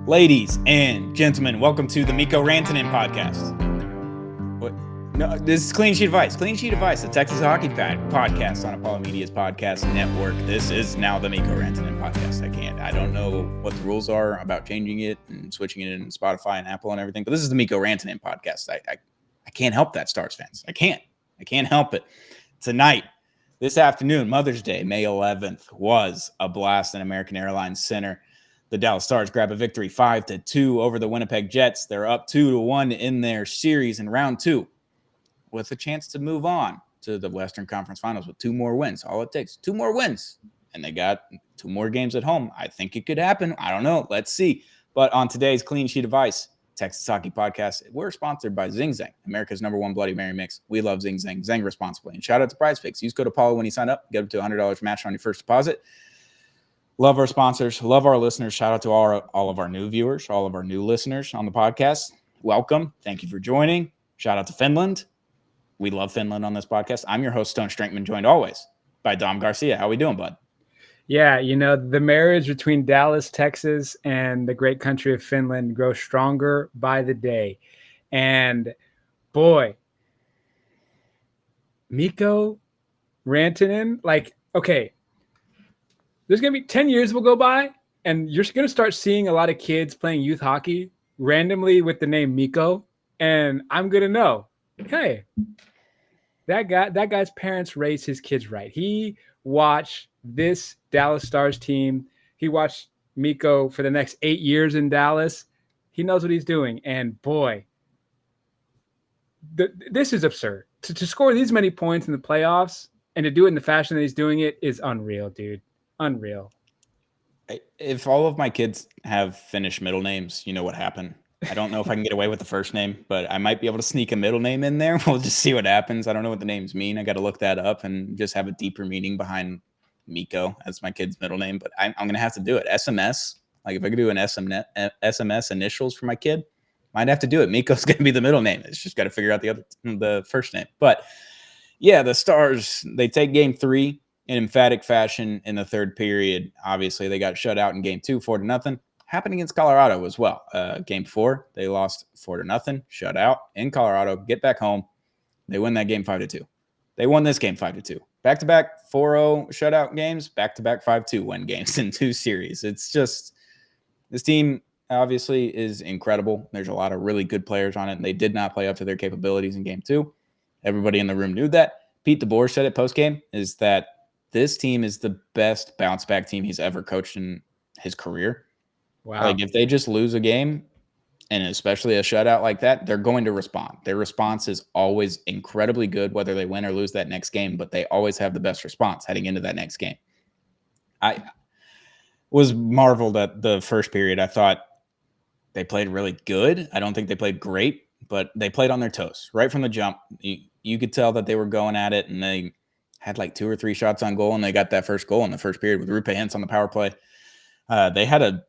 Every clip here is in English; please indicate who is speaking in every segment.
Speaker 1: Ladies and gentlemen, welcome to the Miko Rantanen podcast. What? No, this is Clean Sheet Advice. Clean Sheet Advice, the Texas Hockey podcast on Apollo Media's podcast network. This is now the Miko Rantanen podcast. I don't know what the rules are about changing it and switching it in Spotify and Apple and everything, but this is the Miko Rantanen podcast. I can't help that, Stars fans. I can't help it. Tonight, this afternoon, Mother's Day, May 11th, was a blast in American Airlines Center. The Dallas Stars grab a victory 5-2 over the Winnipeg Jets. They're up 2-1 in their series in round two with a chance to move on to the Western Conference Finals with two more wins. All it takes, two more wins. And they got two more games at home. I think it could happen. I don't know. Let's see. But on today's Clean Sheet Advice, Texas Hockey Podcast, we're sponsored by Zing Zang, America's #1 Bloody Mary mix. We love Zing Zang. Zang responsibly. And shout out to Prize Picks. Use code Apollo when you sign up. Get up to $100 match on your first deposit. Love our sponsors. Love our listeners. Shout out to all of our new viewers, all of our new listeners on the podcast. Welcome. Thank you for joining. Shout out to Finland. We love Finland on this podcast. I'm your host, Stone Strankman, joined always by Dom Garcia. How we doing, bud?
Speaker 2: Yeah, the marriage between Dallas, Texas, and the great country of Finland grows stronger by the day. And boy, Mikko Rantanen, okay, there's going to be 10 years will go by, and you're going to start seeing a lot of kids playing youth hockey randomly with the name Mikko, and I'm going to know, hey, that guy's parents raised his kids right. He watched this Dallas Stars team. He watched Mikko for the next 8 years in Dallas. He knows what he's doing. And boy, this is absurd. To score these many points in the playoffs and to do it in the fashion that he's doing it is unreal, dude. Unreal.
Speaker 1: If all of my kids have Finnish middle names, you know what happened. I don't know if I can get away with the first name, but I might be able to sneak a middle name in there. We'll just see what happens. I don't know what the names mean. I got to look that up and just have a deeper meaning behind Miko as my kid's middle name. But I'm going to have to do it. SMS. Like if I could do an SMS initials for my kid, might have to do it. Miko's going to be the middle name. It's just got to figure out the first name. But yeah, the Stars, they take game 3 in emphatic fashion in the third period. Obviously, they got shut out in game 2, 4-0. Happened against Colorado as well. Game 4, they lost 4-0, shut out in Colorado. Get back home. They win that game 5-2. They won this game 5-2. Back-to-back 4-0 shutout games, back-to-back 5-2 win games in 2 series. It's just, this team obviously is incredible. There's a lot of really good players on it, and they did not play up to their capabilities in game 2. Everybody in the room knew that. Pete DeBoer said it post-game, is that this team is the best bounce-back team he's ever coached in his career.
Speaker 2: Wow.
Speaker 1: Like if they just lose a game, and especially a shutout like that, they're going to respond. Their response is always incredibly good, whether they win or lose that next game, but they always have the best response heading into that next game. I was marveled at the first period. I thought they played really good. I don't think they played great, but they played on their toes right from the jump. You could tell that they were going at it, and they had like 2 or 3 shots on goal, and they got that first goal in the first period with Roope Hintz on the power play. They had a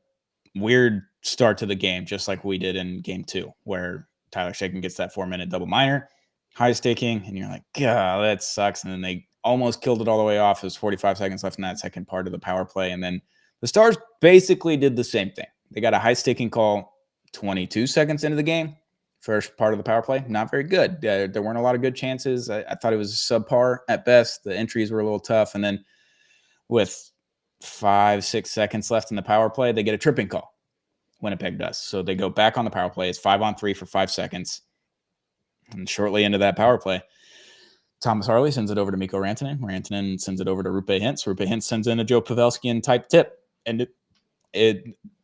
Speaker 1: weird start to the game, just like we did in game 2, where Tyler Shaken gets that 4-minute double minor, high sticking, and you're like, God, that sucks. And then they almost killed it all the way off. It was 45 seconds left in that second part of the power play. And then the Stars basically did the same thing. They got a high sticking call 22 seconds into the game. First part of the power play, not very good. There weren't a lot of good chances. I thought it was subpar at best. The entries were a little tough. And then with 5-6 seconds left in the power play, they get a tripping call. Winnipeg does. So they go back on the power play. It's 5-on-3 for 5 seconds. And shortly into that power play, Thomas Harley sends it over to Mikko Rantanen. Rantanen sends it over to Roope Hintz. Roope Hintz sends in a Joe Pavelskian type tip. And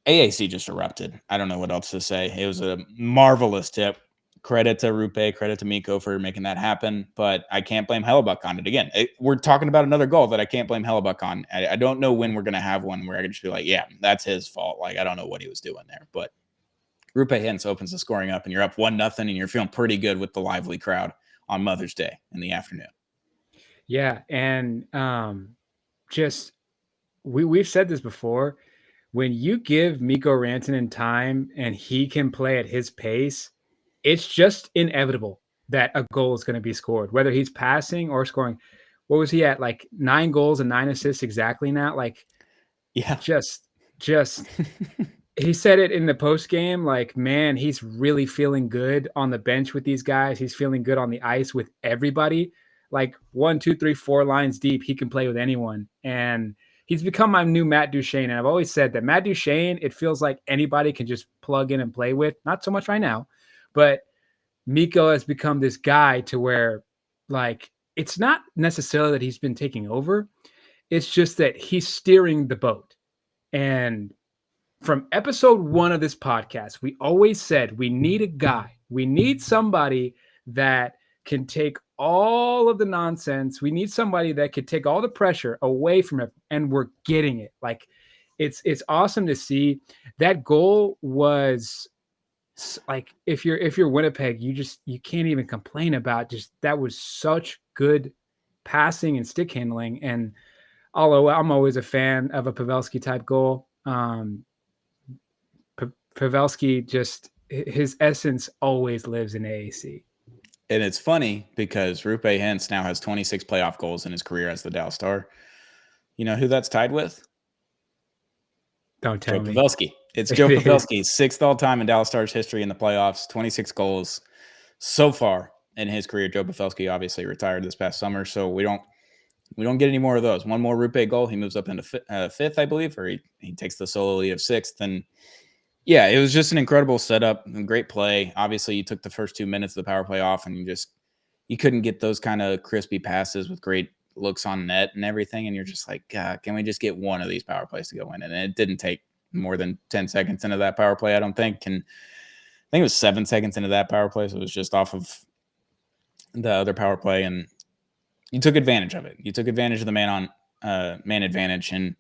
Speaker 1: AAC just erupted. I don't know what else to say. It was a marvelous tip. Credit to Roope, credit to Miko for making that happen, but I can't blame Hellebuck on it. Again, we're talking about another goal that I can't blame Hellebuck on. I don't know when we're going to have one where I can just be like, yeah, that's his fault. Like, I don't know what he was doing there, but Roope Hintz opens the scoring up, and you're up 1-0, and you're feeling pretty good with the lively crowd on Mother's Day in the afternoon.
Speaker 2: Yeah, and we've said this before. When you give Mikko Rantanen time and he can play at his pace, it's just inevitable that a goal is going to be scored, whether he's passing or scoring. What was he at? Like 9 goals and 9 assists exactly now? Like,
Speaker 1: yeah,
Speaker 2: just he said it in the post game, like, man, he's really feeling good on the bench with these guys. He's feeling good on the ice with everybody. Like 1, 2, 3, 4 lines deep, he can play with anyone. And he's become my new Matt Duchene. And I've always said that Matt Duchene, it feels like anybody can just plug in and play with. Not so much right now, but Miko has become this guy to where, like, it's not necessarily that he's been taking over. It's just that he's steering the boat. And from episode 1 of this podcast, we always said we need a guy. We need somebody that can take all of the nonsense. We need somebody that could take all the pressure away from it, and we're getting it. Like, it's awesome to see. That goal was like, if you're Winnipeg, you can't even complain about just that was such good passing and stick handling. And although I'm always a fan of a Pavelski type goal, Pavelski, just his essence always lives in AAC.
Speaker 1: And it's funny because Rupe Hintz now has 26 playoff goals in his career as the Dallas Star. You know who that's tied with?
Speaker 2: Don't tell me.
Speaker 1: Pavelski. It's Joe Pavelski, 6th all-time in Dallas Stars history in the playoffs, 26 goals so far in his career. Joe Pavelski obviously retired this past summer, so we don't get any more of those. One more Rupe goal, he moves up into 5th, I believe, or he takes the solo lead of 6th. And yeah, it was just an incredible setup, a great play. Obviously, you took the first 2 minutes of the power play off, and you couldn't get those kind of crispy passes with great looks on net and everything. And you're just like, God, can we just get one of these power plays to go in? And it didn't take more than 10 seconds into that power play, I don't think. And I think it was 7 seconds into that power play. So it was just off of the other power play. And you took advantage of it. You took advantage of the man advantage. And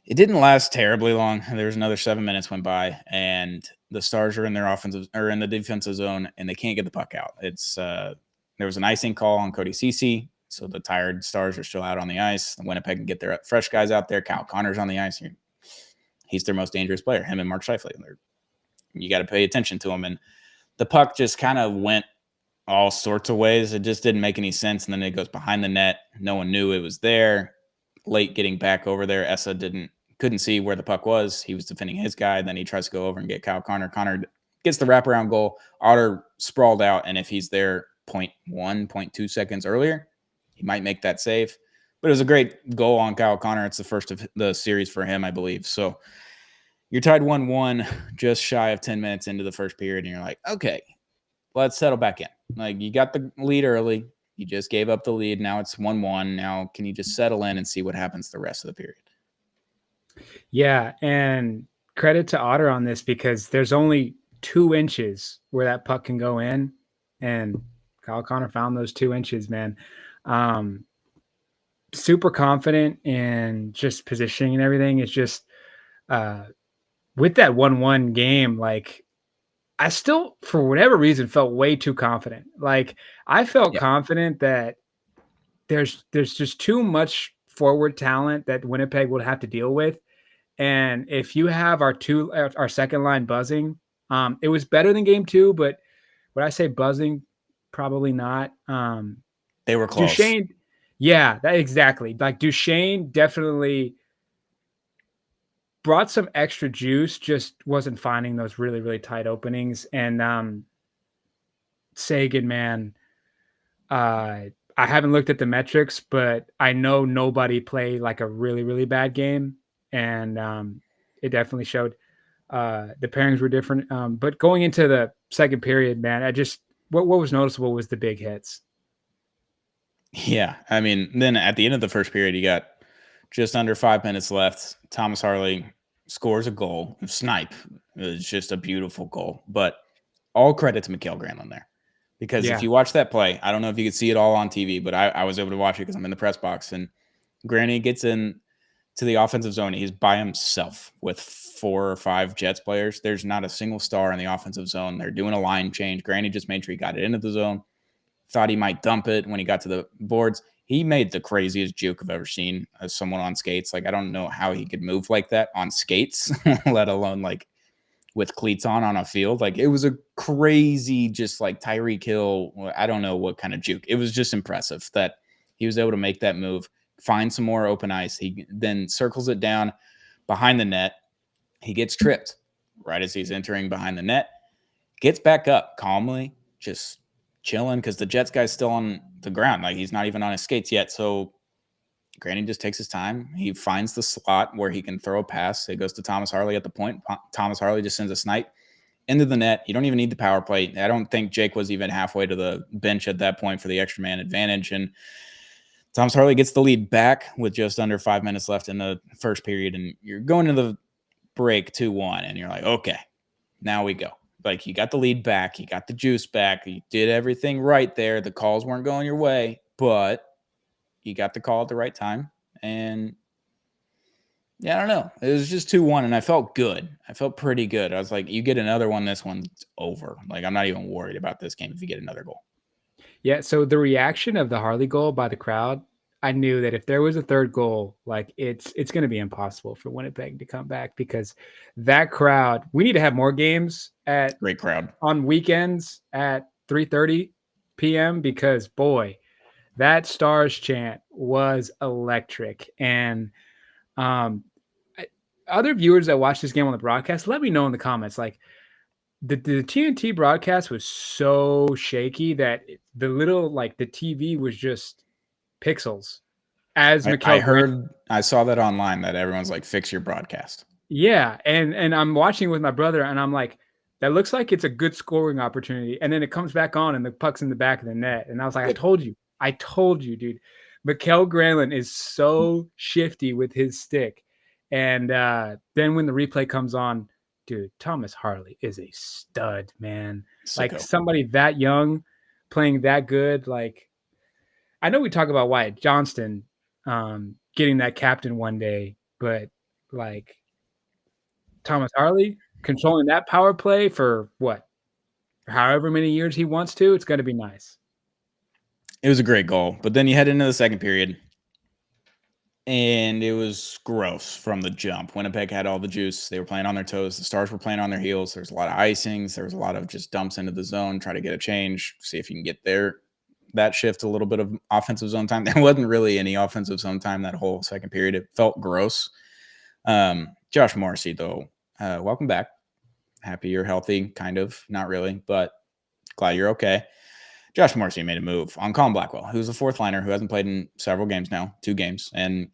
Speaker 1: it didn't last terribly long. There was another 7 minutes went by, and the Stars are in their offensive or in the defensive zone, and they can't get the puck out. It's there was an icing call on Cody Ceci, so the tired Stars are still out on the ice. Winnipeg can get their fresh guys out there. Kyle Connor's on the ice. He's their most dangerous player, him and Mark Scheifele. You got to pay attention to him. And the puck just kind of went all sorts of ways. It just didn't make any sense. And then it goes behind the net. No one knew it was there. Late getting back over there, Essa couldn't see where the puck was. He was defending his guy. Then he tries to go over and get Kyle Connor. Connor gets the wraparound goal. Otter sprawled out. And if he's there 0.1, 0.2 seconds earlier, he might make that save. But it was a great goal on Kyle Connor. It's the first of the series for him, I believe. So you're tied 1-1, just shy of 10 minutes into the first period, and you're like, okay, let's settle back in. Like, you got the lead early. You just gave up the lead. Now it's 1-1. Now can you just settle in and see what happens the rest of the period?
Speaker 2: Yeah, and credit to Otter on this, because there's only 2 inches where that puck can go in, and Kyle Connor found those 2 inches, man. Super confident in just positioning and everything. It's just with that 1-1 game, like, I still, for whatever reason, felt way too confident. Like, I felt confident that there's just too much forward talent that Winnipeg would have to deal with. And if you have our second line buzzing, it was better than game 2, but would I say buzzing? Probably not.
Speaker 1: They were close.
Speaker 2: Duchene, yeah, that exactly. Like, Duchene definitely brought some extra juice, just wasn't finding those really, really tight openings. And Sagan, man, I haven't looked at the metrics, but I know nobody played like a really, really bad game. And it definitely showed. The pairings were different. But going into the second period, man, what was noticeable was the big hits.
Speaker 1: Yeah. I mean, then at the end of the first period, you got just under 5 minutes left. Thomas Harley scores a goal. Snipe. It was just a beautiful goal. But all credit to Mikael Granlund there. Because if you watch that play, I don't know if you could see it all on TV, but I was able to watch it because I'm in the press box. And Granny gets in to the offensive zone. He's by himself with 4 or 5 Jets players. There's not a single star in the offensive zone. They're doing a line change. Granny just made sure he got it into the zone. Thought he might dump it when he got to the boards. He made the craziest juke I've ever seen as someone on skates. Like, I don't know how he could move like that on skates, let alone like with cleats on a field. Like, it was a crazy, just like Tyreek Hill. I don't know what kind of juke. It was just impressive that he was able to make that move, find some more open ice. He then circles it down behind the net. He gets tripped. right as he's entering behind the net. Gets back up calmly, just chilling because the Jets guy's still on the ground. Like, he's not even on his skates yet. So Granny just takes his time. He finds the slot where he can throw a pass. It goes to Thomas Harley at the point. Thomas Harley just sends a snipe into the net. You don't even need the power play. I don't think Jake was even halfway to the bench at that point for the extra man advantage. And Thomas Harley gets the lead back with just under 5 minutes left in the first period. And you're going to the break 2-1. And you're like, okay, now we go. Like, you got the lead back. You got the juice back. You did everything right there. The calls weren't going your way, but you got the call at the right time. And yeah, I don't know. It was just 2-1, and I felt good. I felt pretty good. I was like, you get another one, this one's over. Like, I'm not even worried about this game if you get another goal.
Speaker 2: Yeah, so the reaction of the Harley goal by the crowd, I knew that if there was a third goal, like, it's going to be impossible for Winnipeg to come back, because that crowd, we need to have more games at
Speaker 1: Great crowd
Speaker 2: on weekends at 3:30 p.m. because, boy, that Stars chant was electric. And other viewers that watch this game on the broadcast, let me know in the comments. Like, the TNT broadcast was so shaky that the TV was just pixels. As
Speaker 1: I saw that online that everyone's like, fix your broadcast.
Speaker 2: Yeah, and I'm watching with my brother, and I'm like, that looks like it's a good scoring opportunity. And then it comes back on, and the puck's in the back of the net. And I was like, I told you, dude. Mikko Rantanen is so shifty with his stick. And then when the replay comes on, dude, Thomas Harley is a stud, man. Like, somebody that young playing that good. Like, I know we talk about Wyatt Johnston getting that captain one day, but like, Thomas Harley controlling that power play for however many years he wants to, it's going to be nice.
Speaker 1: It was a great goal, but then you head into the second period, and it was gross from the jump. Winnipeg had all the juice. They were playing on their toes. The Stars were playing on their heels. There's a lot of icings. There was a lot of just dumps into the zone, try to get a change, see if you can get there. That shift, a little bit of offensive zone time. There wasn't really any offensive zone time that whole second period. It felt gross. Josh Morrissey, though, welcome back. Happy you're healthy, kind of. Not really, but glad you're okay. Josh Morrissey made a move on Colin Blackwell, who's a fourth liner who hasn't played in several games now, 2 games, and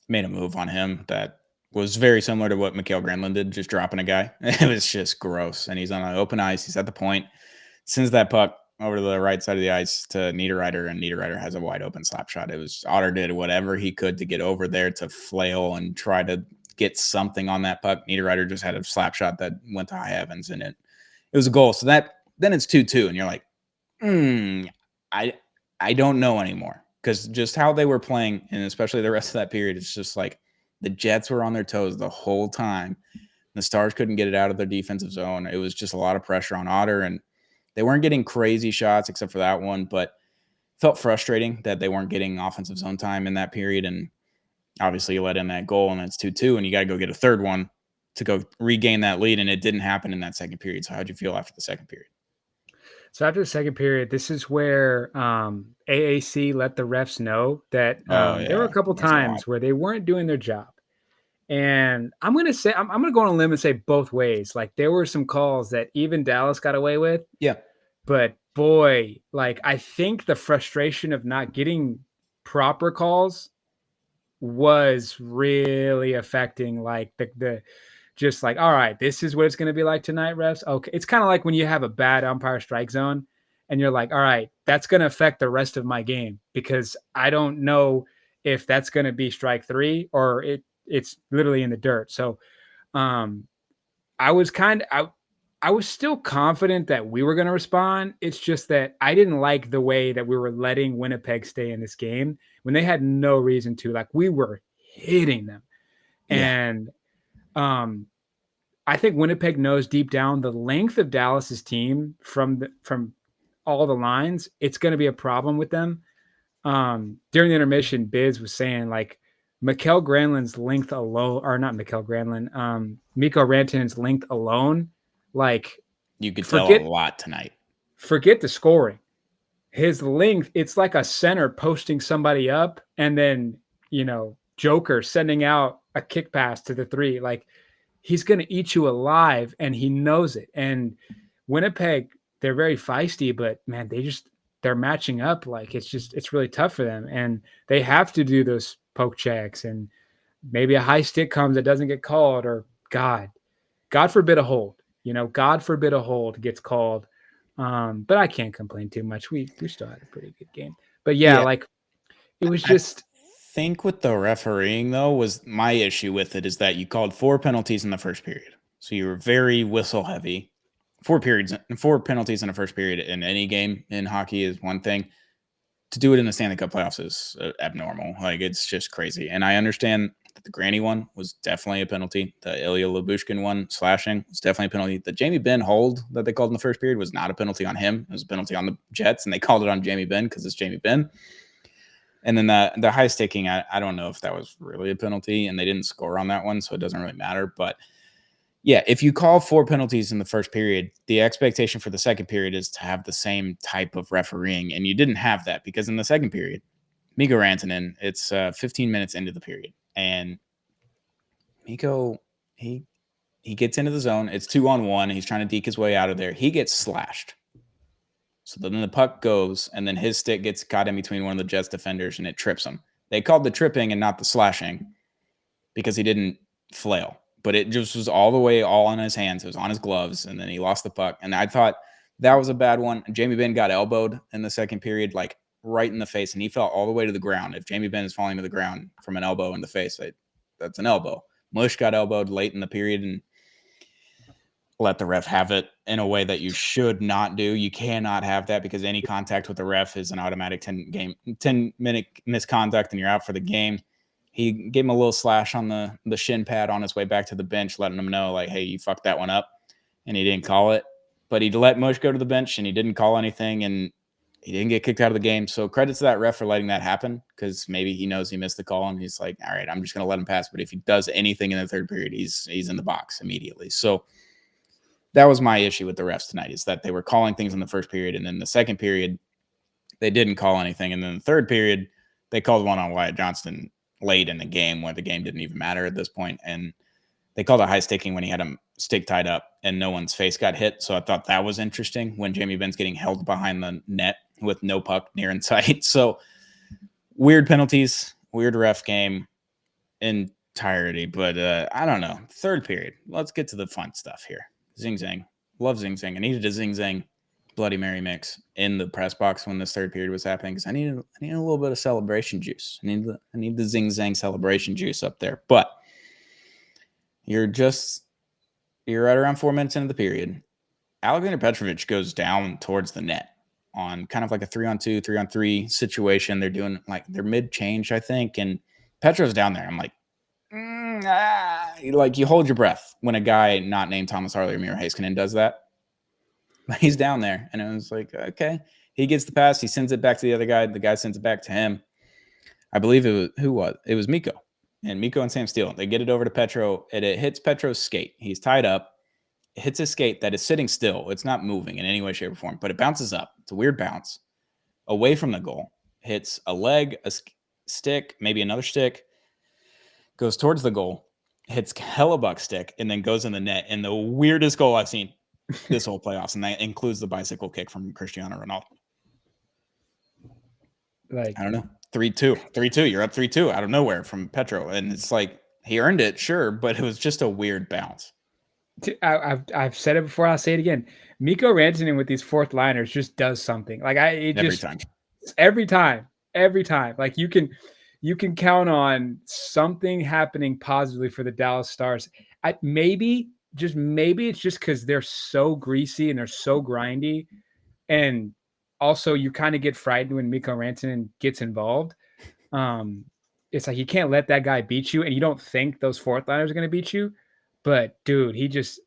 Speaker 1: made a move on him that was very similar to what Mikko Rantanen did, just dropping a guy. It was just gross. And he's on an open ice. He's at the point, sends that puck over to the right side of the ice to Niederreiter, and Niederreiter has a wide open slap shot. It was Otter did whatever he could to get over there to flail and try to get something on that puck. Niederreiter just had a slap shot that went to high heavens, and it was a goal. So then it's 2-2, and you're like, I don't know anymore, because just how they were playing, and especially the rest of that period, it's just like the Jets were on their toes the whole time. The Stars couldn't get it out of their defensive zone. It was just a lot of pressure on Otter, and they weren't getting crazy shots except for that one, but felt frustrating that they weren't getting offensive zone time in that period. And obviously you let in that goal, and it's 2-2, and you got to go get a third one to go regain that lead, and it didn't happen in that second period. So how'd you feel after the second period?
Speaker 2: So after the second period, this is where AAC let the refs know that there were a couple times where they weren't doing their job. And I'm going to say, I'm going to go on a limb and say both ways. Like, there were some calls that even Dallas got away with.
Speaker 1: Yeah.
Speaker 2: But boy, like, I think the frustration of not getting proper calls was really affecting, like, the just like, all right, this is what it's going to be like tonight, refs. Okay. It's kind of like when you have a bad umpire strike zone and you're like, all right, that's going to affect the rest of my game, because I don't know if that's going to be strike 3 or it's literally in the dirt. So I was still confident that we were going to respond. It's just that I didn't like the way that we were letting Winnipeg stay in this game when they had no reason to. Like, we were hitting them. Yeah. And I think Winnipeg knows deep down the length of Dallas's team from all the lines. It's going to be a problem with them. During the intermission, Biz was saying, like, Mikko Rantanen's length alone, or not Mikko Rantanen, Miko Rantanen's length alone, like,
Speaker 1: you could tell a lot tonight.
Speaker 2: Forget the scoring. His length, it's like a center posting somebody up, and then, Joker sending out a kick pass to the 3. Like, he's going to eat you alive, and he knows it. And Winnipeg, they're very feisty, but man, they're matching up. Like it's really tough for them, and they have to do those poke checks, and maybe a high stick comes that doesn't get called, or God forbid a hold. God forbid a hold gets called. But I can't complain too much. We still had a pretty good game. But yeah, like it was just.
Speaker 1: I think with the refereeing though was my issue with it is that you called 4 penalties in the first period, so you were very whistle heavy. 4 penalties in the first period in any game in hockey is one thing. To do it in the Stanley Cup playoffs is abnormal. Like, it's just crazy. And I understand that the Granny one was definitely a penalty. The Ilya Lyubushkin one, slashing, was definitely a penalty. The Jamie Benn hold that they called in the first period was not a penalty on him. It was a penalty on the Jets, and they called it on Jamie Benn because it's Jamie Benn. And then the high sticking, I don't know if that was really a penalty, and they didn't score on that one, so it doesn't really matter. But yeah, if you call 4 penalties in the first period, the expectation for the second period is to have the same type of refereeing, and you didn't have that because in the second period, Miko Rantanen, it's 15 minutes into the period, and Miko, he gets into the zone. It's 2-on-1. He's trying to deke his way out of there. He gets slashed. So then the puck goes, and then his stick gets caught in between one of the Jets defenders, and it trips him. They called the tripping and not the slashing because he didn't flail. But it just was all the way all on his hands. It was on his gloves, and then he lost the puck. And I thought that was a bad one. Jamie Benn got elbowed in the second period, like right in the face, and he fell all the way to the ground. If Jamie Benn is falling to the ground from an elbow in the face, that's an elbow. Mush got elbowed late in the period and let the ref have it in a way that you should not do. You cannot have that because any contact with the ref is an automatic 10-minute misconduct, and you're out for the game. He gave him a little slash on the shin pad on his way back to the bench, letting him know, like, hey, you fucked that one up. And he didn't call it. But he let Mush go to the bench, and he didn't call anything, and he didn't get kicked out of the game. So credit to that ref for letting that happen, because maybe he knows he missed the call, and he's like, all right, I'm just going to let him pass. But if he does anything in the third period, he's in the box immediately. So that was my issue with the refs tonight, is that they were calling things in the first period, and then the second period, they didn't call anything. And then the third period, they called one on Wyatt Johnston late in the game where the game didn't even matter at this point. And they called a high sticking when he had him stick tied up and no one's face got hit. So I thought that was interesting when Jamie Benn's getting held behind the net with no puck near in sight. So weird penalties, weird ref game entirety. But I don't know. Third period. Let's get to the fun stuff here. Zing Zang. Love Zing Zang. I needed a Zing Zang Bloody Mary mix in the press box when this third period was happening because I need a little bit of celebration juice. I need the Zing Zang celebration juice up there. But you're right around 4 minutes into the period. Alexander Petrovic goes down towards the net on kind of like a 3-on-2, 3-on-3 situation. They're doing like they're mid-change, I think, and Petro's down there. I'm like, like you hold your breath when a guy not named Thomas Harley or Miro Heiskanen does that. But he's down there, and it was like, okay. He gets the pass. He sends it back to the other guy. The guy sends it back to him. I believe it was Miko. And Miko and Sam Steele. They get it over to Petro, and it hits Petro's skate. He's tied up. It hits his skate that is sitting still. It's not moving in any way, shape, or form, but it bounces up. It's a weird bounce away from the goal. Hits a leg, a stick, maybe another stick. Goes towards the goal. Hits Hellebuck's stick, and then goes in the net. And the weirdest goal I've seen this whole playoffs, and that includes the bicycle kick from Cristiano Ronaldo. Like, I don't know, 3-2. You're up 3-2 out of nowhere from Petro, and it's like he earned it, sure, but it was just a weird bounce.
Speaker 2: I've said it before. I'll say it again. Miko Rantanen with these fourth liners just does something. Like every time. Like you can count on something happening positively for the Dallas Stars. Maybe it's just because they're so greasy and they're so grindy, and also you kind of get frightened when Mikko Rantanen gets involved. It's like you can't let that guy beat you, and you don't think those fourth liners are going to beat you. But dude, he just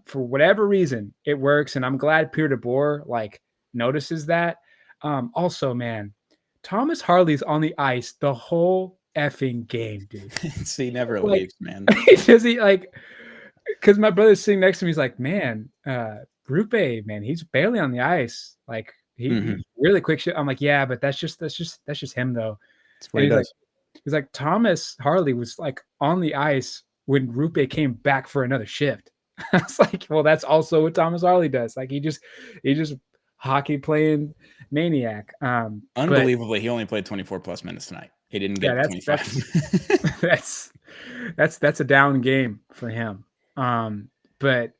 Speaker 2: for whatever reason it works, and I'm glad Pierre DeBoer like notices that. Also, man, Thomas Harley's on the ice the whole effing game, dude.
Speaker 1: He never leaves, man.
Speaker 2: Because my brother's sitting next to me, he's like, man, Rupe, man, he's barely on the ice. Like he's really quick shit. I'm like, yeah, but that's just him though.
Speaker 1: That's what he does.
Speaker 2: He's like Thomas Harley was like on the ice when Rupe came back for another shift. I was like, well, that's also what Thomas Harley does. Like he just hockey playing maniac. But
Speaker 1: Unbelievably, he only played 24 plus minutes tonight. He didn't get
Speaker 2: yeah,
Speaker 1: 25.
Speaker 2: that's a down game for him. But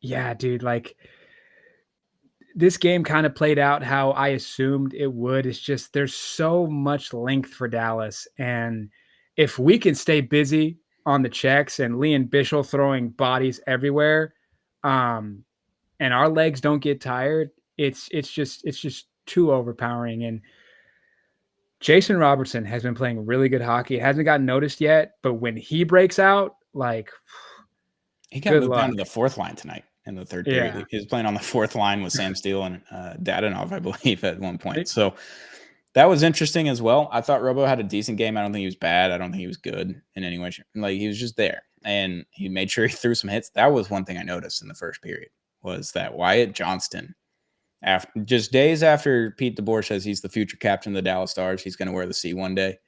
Speaker 2: yeah, dude, like this game kind of played out how I assumed it would. It's just there's so much length for Dallas, and if we can stay busy on the checks and Lee and Bishop throwing bodies everywhere, and our legs don't get tired, it's just too overpowering. And Jason Robertson has been playing really good hockey. It hasn't gotten noticed yet, but when he breaks out, like
Speaker 1: he got
Speaker 2: good
Speaker 1: moved
Speaker 2: luck.
Speaker 1: down to the fourth line tonight in the third
Speaker 2: Yeah.
Speaker 1: period. He was playing on the fourth line with Sam Steele and Dadonov, I believe, at one point. So that was interesting as well. I thought Robo had a decent game. I don't think he was bad. I don't think he was good in any way. Like he was just there, and he made sure he threw some hits. That was one thing I noticed in the first period was that Wyatt Johnston, after just days after Pete DeBoer says he's the future captain of the Dallas Stars, he's going to wear the C one day.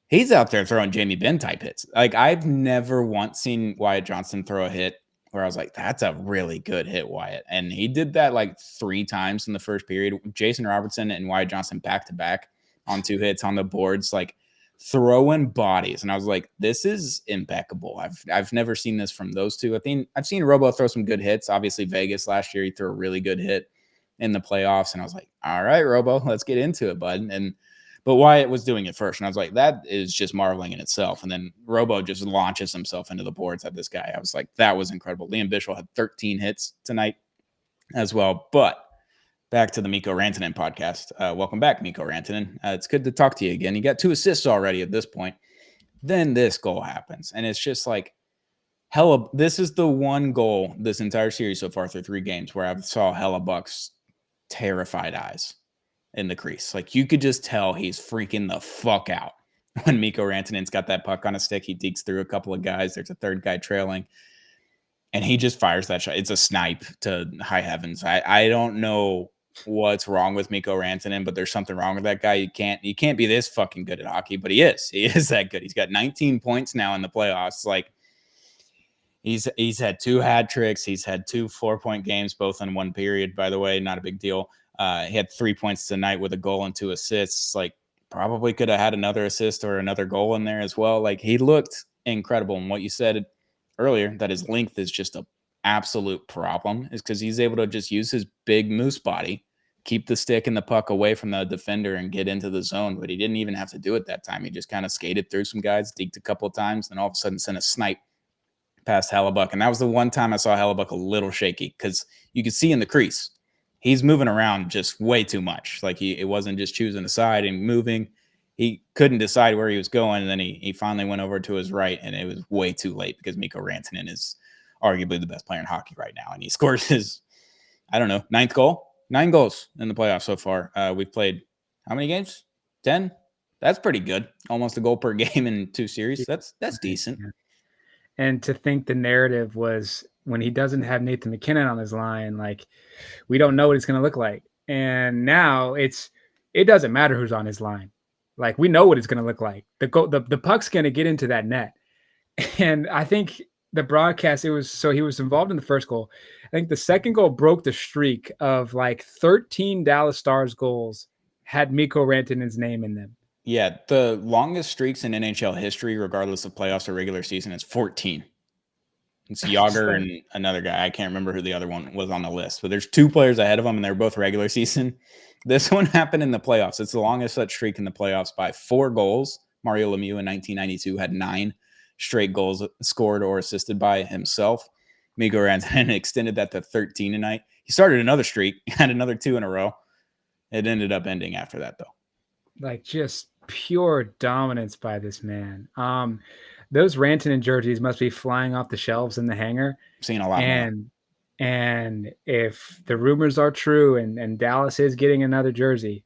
Speaker 1: He's out there throwing Jamie Benn type hits. Like I've never once seen Wyatt Johnston throw a hit where I was like, that's a really good hit, Wyatt. And he did that like 3 times in the first period. Jason Robertson and Wyatt Johnston back to back on 2 hits on the boards, like throwing bodies. And I was like, this is impeccable. I've never seen this from those two. I think I've seen Robo throw some good hits. Obviously, Vegas last year, he threw a really good hit in the playoffs. And I was like, all right, Robo, let's get into it, bud. But Wyatt was doing it first. And I was like, that is just marveling in itself. And then Robo just launches himself into the boards at this guy. I was like, that was incredible. Liam Bishop had 13 hits tonight as well. But back to the Miko Rantanen podcast. Welcome back, Miko Rantanen. It's good to talk to you again. You got 2 assists already at this point. Then this goal happens. And it's just like, hella, this is the one goal this entire series so far through 3 games where I saw Hellebuck's terrified eyes in the crease. Like you could just tell he's freaking the fuck out when Mikko Rantanen's got that puck on a stick. He digs through a couple of guys. There's a third guy trailing, and he just fires that shot. It's a snipe to high heavens. I don't know what's wrong with Mikko Rantanen, but there's something wrong with that guy. You can't be this fucking good at hockey, but he is. He is that good. He's got 19 points now in the playoffs. Like he's had 2 hat tricks. He's had 2 4-point games, both in 1 period, by the way, not a big deal. He had 3 points tonight with a goal and 2 assists. Like probably could have had another assist or another goal in there as well. Like he looked incredible. And what you said earlier, that his length is just an absolute problem, is because he's able to just use his big moose body, keep the stick and the puck away from the defender and get into the zone. But he didn't even have to do it that time. He just kind of skated through some guys, deked a couple of times, and all of a sudden sent a snipe past Hellebuck. And that was the one time I saw Hellebuck a little shaky because you could see in the crease, he's moving around just way too much. Like it wasn't just choosing a side and moving. He couldn't decide where he was going. And then he finally went over to his right, and it was way too late because Mikko Rantanen is arguably the best player in hockey right now. And he scored his, 9th goal. 9 goals in the playoffs so far. We've played how many games? 10? That's pretty good. Almost a goal per game in 2 series. That's decent.
Speaker 2: And to think the narrative was when he doesn't have Nathan McKinnon on his line, like we don't know what it's going to look like. And now it doesn't matter who's on his line. Like we know what it's going to look like. The puck's going to get into that net. And I think the broadcast, he was involved in the first goal. I think the second goal broke the streak of like 13 Dallas Stars goals had Mikko Rantanen's name in them.
Speaker 1: Yeah, the longest streaks in NHL history, regardless of playoffs or regular season, is 14. It's Yager and another guy. I can't remember who the other one was on the list, but there's 2 players ahead of them, and they're both regular season. This one happened in the playoffs. It's the longest such streak in the playoffs by 4 goals. Mario Lemieux in 1992 had 9 straight goals scored or assisted by himself. Mikko Rantanen extended that to 13 tonight. He started another streak, had another 2 in a row. It ended up ending after that, though.
Speaker 2: Like just pure dominance by this man. Those Rantanen jerseys must be flying off the shelves in the hangar.
Speaker 1: I'm seeing a lot more.
Speaker 2: And if the rumors are true and Dallas is getting another jersey,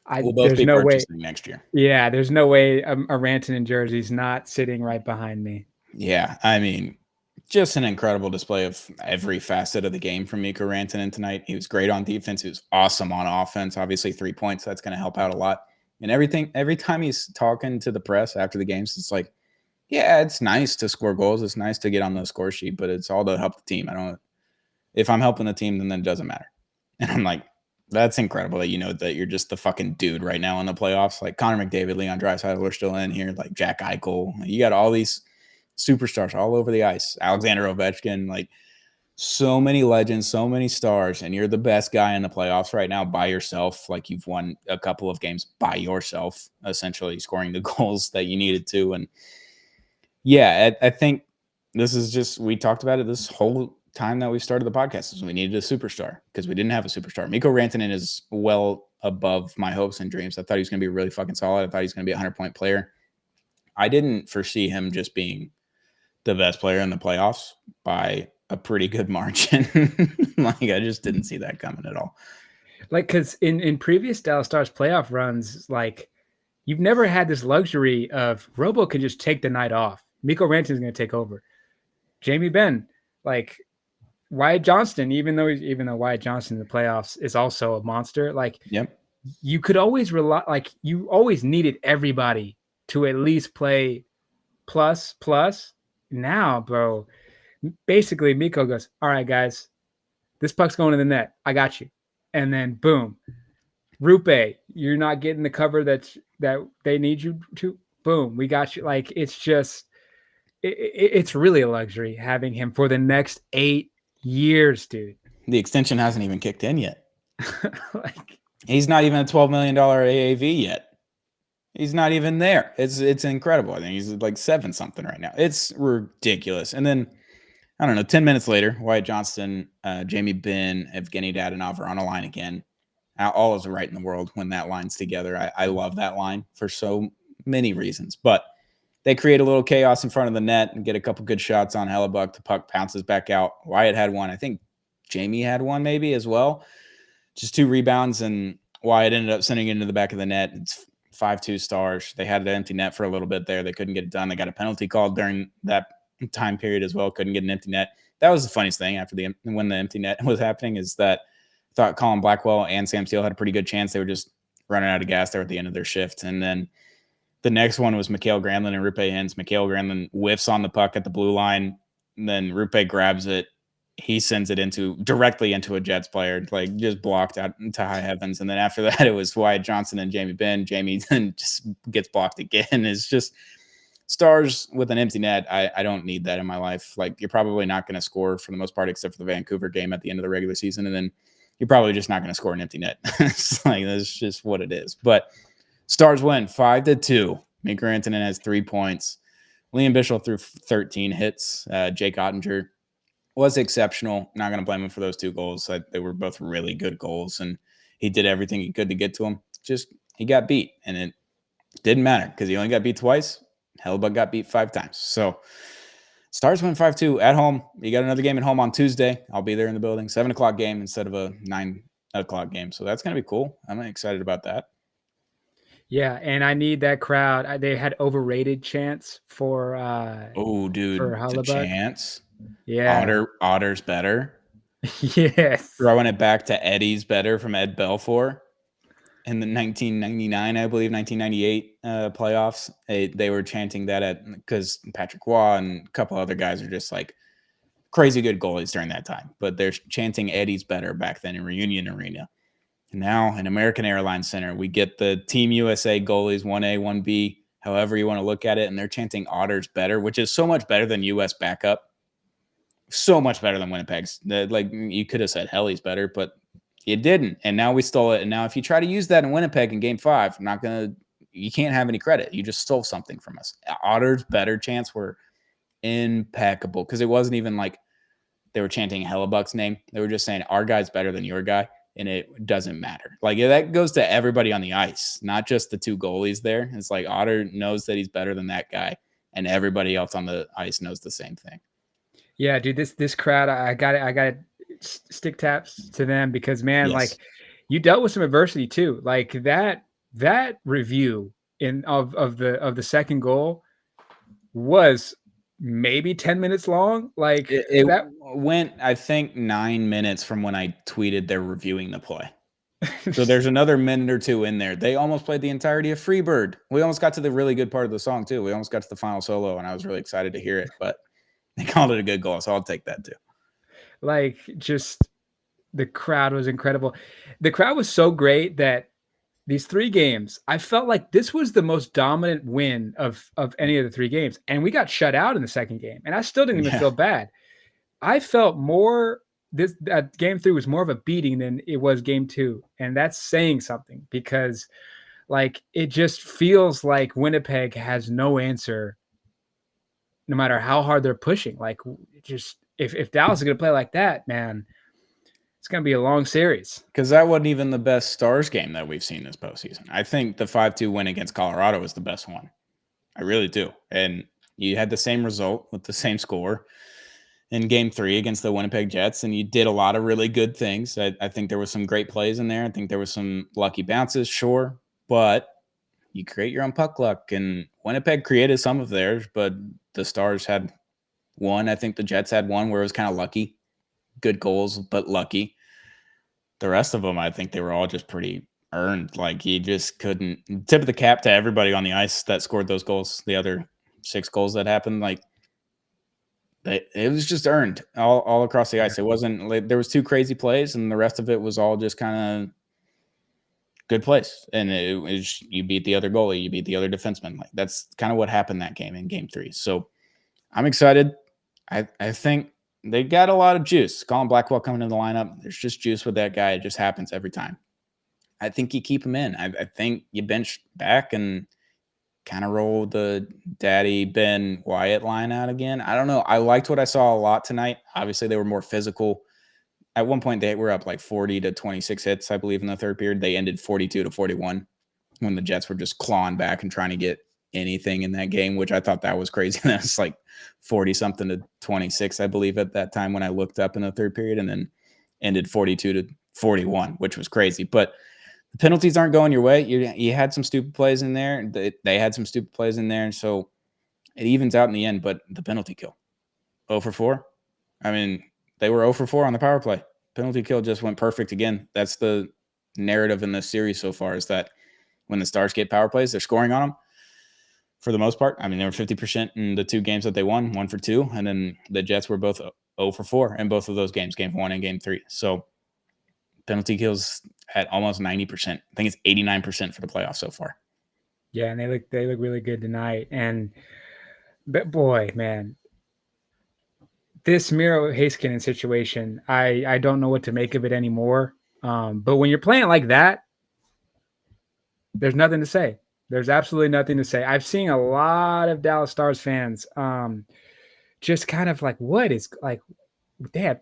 Speaker 1: we'll both be purchasing next year.
Speaker 2: Yeah, there's no way a Rantanen jersey's not sitting right behind me.
Speaker 1: Yeah, I mean, just an incredible display of every facet of the game from Mikko Rantanen tonight. He was great on defense. He was awesome on offense. Obviously, 3 points. That's going to help out a lot. And every time he's talking to the press after the games, it's like, Yeah, it's nice to score goals. It's nice to get on the score sheet, but it's all to help the team. If I'm helping the team, then it doesn't matter. And I'm like, that's incredible that you know that you're just the fucking dude right now in the playoffs. Like Connor McDavid, Leon Draisaitl are still in here. Like Jack Eichel, you got all these superstars all over the ice. Alexander Ovechkin, like so many legends, so many stars, and you're the best guy in the playoffs right now by yourself. Like you've won a couple of games by yourself, essentially scoring the goals that you needed to. And yeah, I think this is just, we talked about it this whole time that we started the podcast, is we needed a superstar because we didn't have a superstar. Miko Rantanen is well above my hopes and dreams. I thought he was going to be really fucking solid. I thought he was going to be a 100-point player. I didn't foresee him just being the best player in the playoffs by a pretty good margin. Like I just didn't see that coming at all.
Speaker 2: Like, because in previous Dallas Stars playoff runs, like you've never had this luxury of Robo can just take the night off. Mikko Rantanen is going to take over. Jamie Benn, like Wyatt Johnston, even though Wyatt Johnston in the playoffs is also a monster, like
Speaker 1: Yep.
Speaker 2: you could always rely, like you always needed everybody to at least play plus. Now, bro, basically Mikko goes, all right, guys, this puck's going to the net. I got you. And then boom, Rupe, you're not getting the cover that they need you to. Boom, we got you. Like it's just, it's really a luxury having him for the next 8 years, dude.
Speaker 1: The extension hasn't even kicked in yet.
Speaker 2: Like
Speaker 1: he's not even a $12 million AAV yet. He's not even there. It's incredible. I think he's like 7 something right now. It's ridiculous. And then I don't know, 10 minutes later, Wyatt Johnston, Jamie Benn, Evgeny Dadonov are on a line again. All is right in the world when that line's together. I love that line for so many reasons. But they create a little chaos in front of the net and get a couple good shots on Hellebuck. The puck bounces back out. Wyatt had one. I think Jamie had one maybe as well. Just 2 rebounds, and Wyatt ended up sending it into the back of the net. It's 5-2 Stars. They had an empty net for a little bit there. They couldn't get it done. They got a penalty called during that time period as well. Couldn't get an empty net. That was the funniest thing after when the empty net was happening, is that I thought Colin Blackwell and Sam Steele had a pretty good chance. They were just running out of gas there at the end of their shift. And then the next one was Mikael Granlund and Rupe Hintz. Mikael Granlund whiffs on the puck at the blue line. And then Rupe grabs it. He sends it directly into a Jets player, like just blocked out into high heavens. And then after that, it was Wyatt Johnston and Jamie Benn. Jamie then just gets blocked again. It's just Stars with an empty net. I don't need that in my life. Like you're probably not going to score for the most part, except for the Vancouver game at the end of the regular season. And then you're probably just not going to score an empty net. It's like, that's just what it is. But Stars win 5-2. Mikko Rantanen has 3 points. Liam Bichsel threw 13 hits. Jake Ottinger was exceptional. Not going to blame him for those 2 goals. They were both really good goals, and he did everything he could to get to them. Just he got beat, and it didn't matter because he only got beat twice. Hellebuck got beat 5 times. So Stars win 5-2 at home. You got another game at home on Tuesday. I'll be there in the building. 7 o'clock game instead of a 9 o'clock game. So that's going to be cool. I'm excited about that.
Speaker 2: yeah, and I need that crowd. They had overrated chants for
Speaker 1: oh, dude,
Speaker 2: for
Speaker 1: the
Speaker 2: Hellebuck.
Speaker 1: chants.
Speaker 2: Yeah,
Speaker 1: Otter's better.
Speaker 2: Yes.
Speaker 1: Throwing it back to Eddie's better from Ed Belfour in the 1999, I believe, 1998 playoffs. They were chanting that because Patrick Waugh and a couple other guys are just like crazy good goalies during that time. But they're chanting Eddie's better back then in Reunion Arena. And now in American Airlines Center, we get the Team USA goalies, 1A, 1B, however you want to look at it. And they're chanting Otter's better, which is so much better than US backup. So much better than Winnipeg's. Like you could have said Helly's better, but you didn't. And now we stole it. And now if you try to use that in Winnipeg in game 5, you can't have any credit. You just stole something from us. Otter's better chants were impeccable because it wasn't even like they were chanting Hellebuck's name. They were just saying our guy's better than your guy. And it doesn't matter. Like that goes to everybody on the ice, not just the 2 goalies there. It's like Otter knows that he's better than that guy. And everybody else on the ice knows the same thing.
Speaker 2: Yeah, dude, this crowd, I got stick taps to them because man,
Speaker 1: Yes.
Speaker 2: like you dealt with some adversity too. Like that review of the second goal was maybe 10 minutes long. Like
Speaker 1: it went, I think, 9 minutes from when I tweeted they're reviewing the play. So there's another minute or two in there. They almost played the entirety of Freebird. We almost got to the really good part of the song too. We almost got to the final solo, and I was really excited to hear it, but they called it a good goal, so I'll take that too.
Speaker 2: Like, just the crowd was incredible. The crowd was so great that these 3 games, I felt like this was the most dominant win of any of the 3 games, and we got shut out in the second game, and I still didn't even
Speaker 1: Yeah.
Speaker 2: feel bad. I felt more that game 3 was more of a beating than it was game 2, and that's saying something because, like, it just feels like Winnipeg has no answer no matter how hard they're pushing. Like, just if Dallas is gonna play like that, man, it's gonna be a long series.
Speaker 1: Because that wasn't even the best Stars game that we've seen this postseason. I think the 5-2 win against Colorado was the best one. I really do. And you had the same result with the same score in game 3 against the Winnipeg Jets, and you did a lot of really good things. I think there was some great plays in there. I think there was some lucky bounces, sure, but you create your own puck luck, and Winnipeg created some of theirs, but the Stars had one. I think the Jets had one where it was kind of lucky. Good goals, but lucky. The rest of them, I think they were all just pretty earned. Like, you just couldn't tip of the cap to everybody on the ice that scored those goals. The other 6 goals that happened, like, it was just earned all across the ice. It wasn't like there was 2 crazy plays, and the rest of it was all just kind of good plays. And it was, you beat the other goalie, you beat the other defenseman. Like, that's kind of what happened that game in game 3. So I'm excited. I think they got a lot of juice. Colin Blackwell coming in the lineup. There's just juice with that guy. It just happens every time. I think you keep him in. I think you bench back and kind of roll the Daddy Ben Wyatt line out again. I don't know. I liked what I saw a lot tonight. Obviously, they were more physical. At one point, they were up like 40-26 hits, I believe, in the third period. They ended 42-41 when the Jets were just clawing back and trying to get anything in that game, which I thought that was crazy. That's like 40-something to 26, I believe, at that time when I looked up in the third period, and then ended 42-41, which was crazy. But the penalties aren't going your way. You had some stupid plays in there. They had some stupid plays in there, and so it evens out in the end. But the penalty kill, 0 for 4. I mean, they were 0 for 4 on the power play. Penalty kill just went perfect again. That's the narrative in this series so far, is that when the Stars get power plays, they're scoring on them for the most part. I mean, they were 50% in the 2 games that they won, 1 for 2, and then the Jets were both 0 for 4 in both of those games, game 1 and game 3. So penalty kills at almost 90%. I think it's 89% for the playoffs so far.
Speaker 2: Yeah, and they look really good tonight. And but boy, man, this Miro Heiskanen situation, I don't know what to make of it anymore. But when you're playing like that, there's nothing to say. There's absolutely nothing to say. I've seen a lot of Dallas Stars fans just kind of like, what is, like, they have,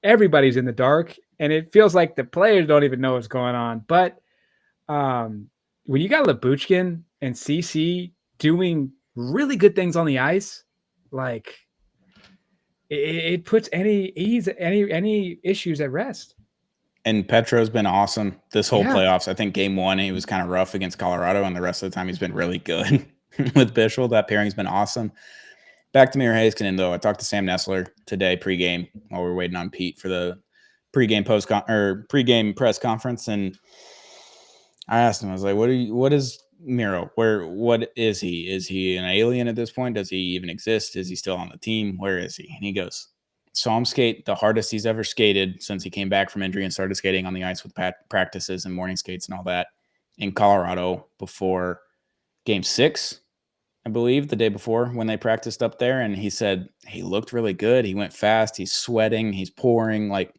Speaker 2: everybody's in the dark, and it feels like the players don't even know what's going on. But when you got Labuchkin and CC doing really good things on the ice, like, it puts any issues at rest.
Speaker 1: And Petro's been awesome this whole
Speaker 2: Yeah.
Speaker 1: playoffs. I think game 1, he was kind of rough against Colorado, and the rest of the time he's been really good with Bischel. That pairing's been awesome. Back to Miro Heiskanen, though. I talked to Sam Nessler today pregame while we were waiting on Pete for the pregame press conference, and I asked him, I was like, what is Miro? What is he? Is he an alien at this point? Does he even exist? Is he still on the team? Where is he? And he goes, saw him skate the hardest he's ever skated since he came back from injury and started skating on the ice with practices and morning skates and all that in Colorado before game 6, I believe, the day before when they practiced up there. And he said he looked really good. He went fast. He's sweating. He's pouring. Like,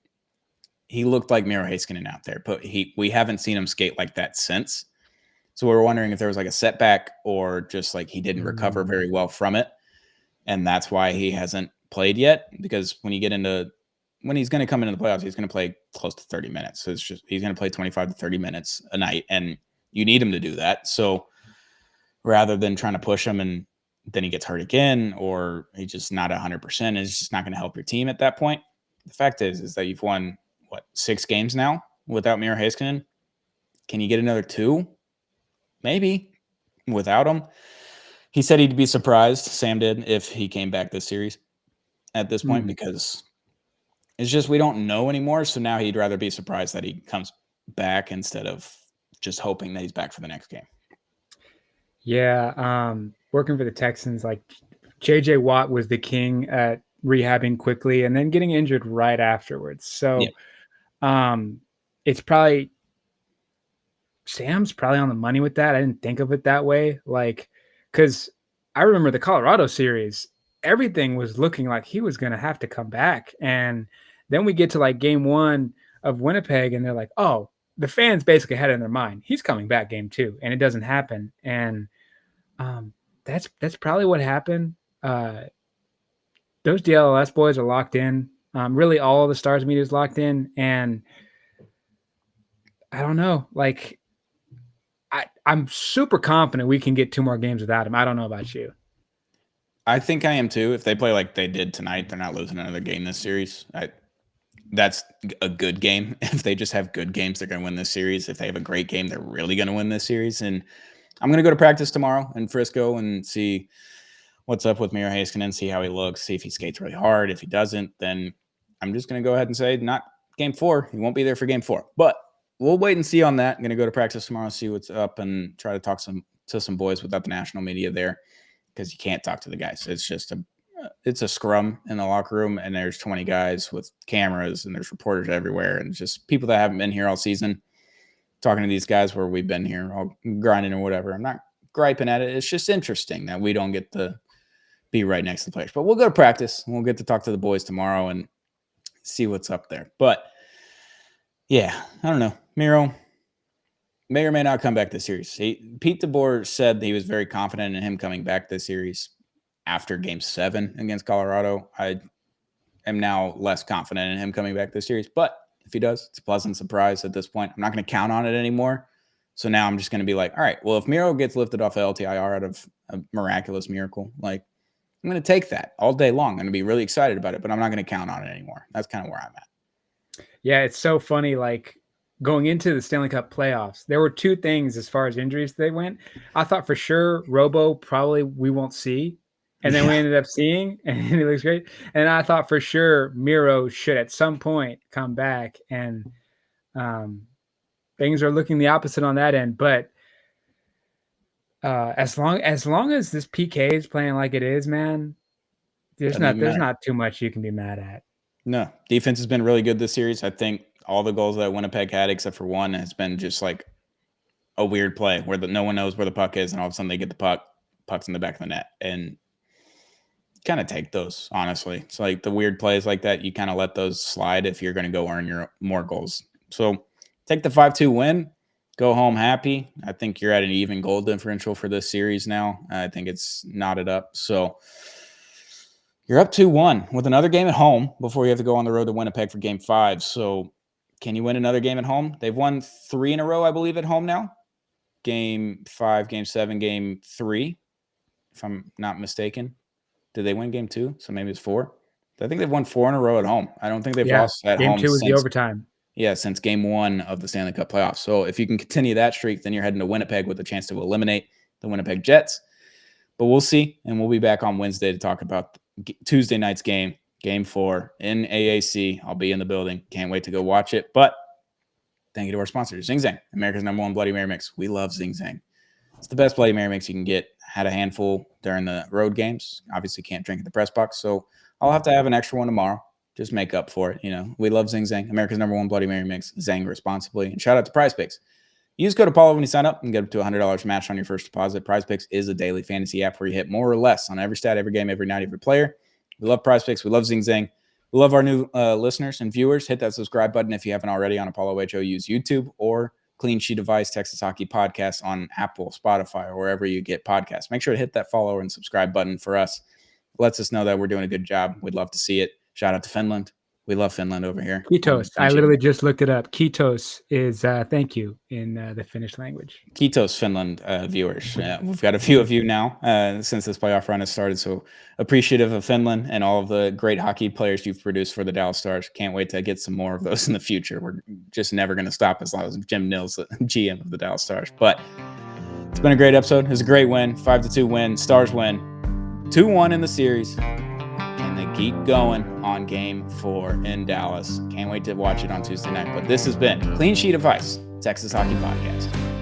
Speaker 1: he looked like Miro Heiskanen out there, but we haven't seen him skate like that since. So we were wondering if there was like a setback or just like he didn't recover very well from it. And that's why he hasn't played yet, because when he's going to come into the playoffs, he's going to play close to 30 minutes. So he's going to play 25 to 30 minutes a night, and you need him to do that. So rather than trying to push him and then he gets hurt again, or he's just not 100%, it's just not going to help your team at that point. The fact is that you've won 6 games now without Miro Heiskanen. Can you get another 2? Maybe without him. He said he'd be surprised, Sam did, if he came back this series at this point, because it's just we don't know anymore. So now he'd rather be surprised that he comes back instead of just hoping that he's back for the next game.
Speaker 2: Yeah, working for the Texans, like JJ Watt was the king at rehabbing quickly and then getting injured right afterwards. So it's probably Sam's probably on the money with that. I didn't think of it that way. Like, because I remember the Colorado series, everything was looking like he was going to have to come back. And then we get to like game 1 of Winnipeg and they're like, oh, the fans basically had it in their mind, he's coming back game 2, and it doesn't happen. And that's probably what happened. Those DLS boys are locked in. Really, all of the Stars media is locked in, and I don't know. Like, I'm super confident we can get 2 more games without him. I don't know about you.
Speaker 1: I think I am too. If they play like they did tonight, they're not losing another game this series. That's a good game. If they just have good games, they're going to win this series. If they have a great game, they're really going to win this series. And I'm going to go to practice tomorrow in Frisco and see what's up with Miro Heiskanen, see how he looks, see if he skates really hard. If he doesn't, then I'm just going to go ahead and say not game 4. He won't be there for game 4. But we'll wait and see on that. I'm going to go to practice tomorrow, see what's up, and try to talk to some boys without the national media there, because you can't talk to the guys. It's just it's a scrum in the locker room, and there's 20 guys with cameras, and there's reporters everywhere, and just people that haven't been here all season talking to these guys where we've been here all grinding or whatever. I'm not griping at it. It's just interesting that we don't get to be right next to the players. But we'll go to practice. We'll get to talk to the boys tomorrow and see what's up there. But yeah, I don't know. Miro may or may not come back this series. Pete DeBoer said he was very confident in him coming back this series after game 7 against Colorado. I am now less confident in him coming back this series, but if he does, it's a pleasant surprise at this point. I'm not going to count on it anymore. So now I'm just going to be like, all right, well, if Miro gets lifted off LTIR out of a miraculous miracle, like, I'm going to take that all day long. I'm going to be really excited about it, but I'm not going to count on it anymore. That's kind of where I'm at.
Speaker 2: Yeah, it's so funny. Like, going into the Stanley Cup playoffs, there were 2 things as far as injuries they went. I thought for sure Robo probably we won't see. And then we ended up seeing, and he looks great. And I thought for sure Miro should at some point come back. And things are looking the opposite on that end. But as long as this PK is playing like it is, man, there's not too much you can be mad at.
Speaker 1: No, defense has been really good this series. I think all the goals that Winnipeg had, except for one, has been just like a weird play where no one knows where the puck is, and all of a sudden they get the puck's in the back of the net, and kind of take those, honestly. It's like the weird plays like that, you kind of let those slide if you're going to go earn your more goals. So take the 5-2 win, go home happy. I think you're at an even goal differential for this series now. I think it's knotted up. So you're up 2-1 with another game at home before you have to go on the road to Winnipeg for game 5. So can you win another game at home? They've won 3 in a row, I believe, at home now. Game 5, game 7, game 3, if I'm not mistaken. Did they win game 2? So maybe it's 4. I think they've won 4 in a row at home. I don't think they've lost at home.
Speaker 2: Game 2 was the overtime.
Speaker 1: Yeah, since game 1 of the Stanley Cup playoffs. So if you can continue that streak, then you're heading to Winnipeg with a chance to eliminate the Winnipeg Jets. But we'll see, and we'll be back on Wednesday to talk about Tuesday night's game, game 4 in AAC. I'll be in the building. Can't wait to go watch it. But thank you to our sponsors, Zing Zang, America's #1 Bloody Mary mix. We love Zing Zang. It's the best Bloody Mary mix you can get. Had a handful during the road games. Obviously can't drink at the press box, so I'll have to have an extra one tomorrow. Just make up for it. You know, we love Zing Zang, America's #1 Bloody Mary mix. Zang responsibly. And shout out to Prize Picks. Use code Apollo when you sign up and get up to $100 match on your first deposit. Prize Picks is a daily fantasy app where you hit more or less on every stat, every game, every night, every player. We love Prize Picks. We love Zing Zang. We love our new listeners and viewers. Hit that subscribe button if you haven't already on Apollo HO. Use YouTube or Clean Sheet Device Texas Hockey Podcast on Apple, Spotify, or wherever you get podcasts. Make sure to hit that follow and subscribe button for us. It lets us know that we're doing a good job. We'd love to see it. Shout out to Finland. We love Finland over here.
Speaker 2: Kiitos. I literally just looked it up. Kiitos is thank you in the Finnish language.
Speaker 1: Kiitos, Finland viewers. We've got a few of you now since this playoff run has started. So appreciative of Finland and all of the great hockey players you've produced for the Dallas Stars. Can't wait to get some more of those in the future. We're just never going to stop as long as Jim Nils, the GM of the Dallas Stars. But it's been a great episode. It was a great win. 5-2 win. Stars win. 2-1 in the series. getting the geek going on Game 4 in Dallas. Can't wait to watch it on Tuesday night. But this has been Clean Sheet of Ice, Texas Hockey Podcast.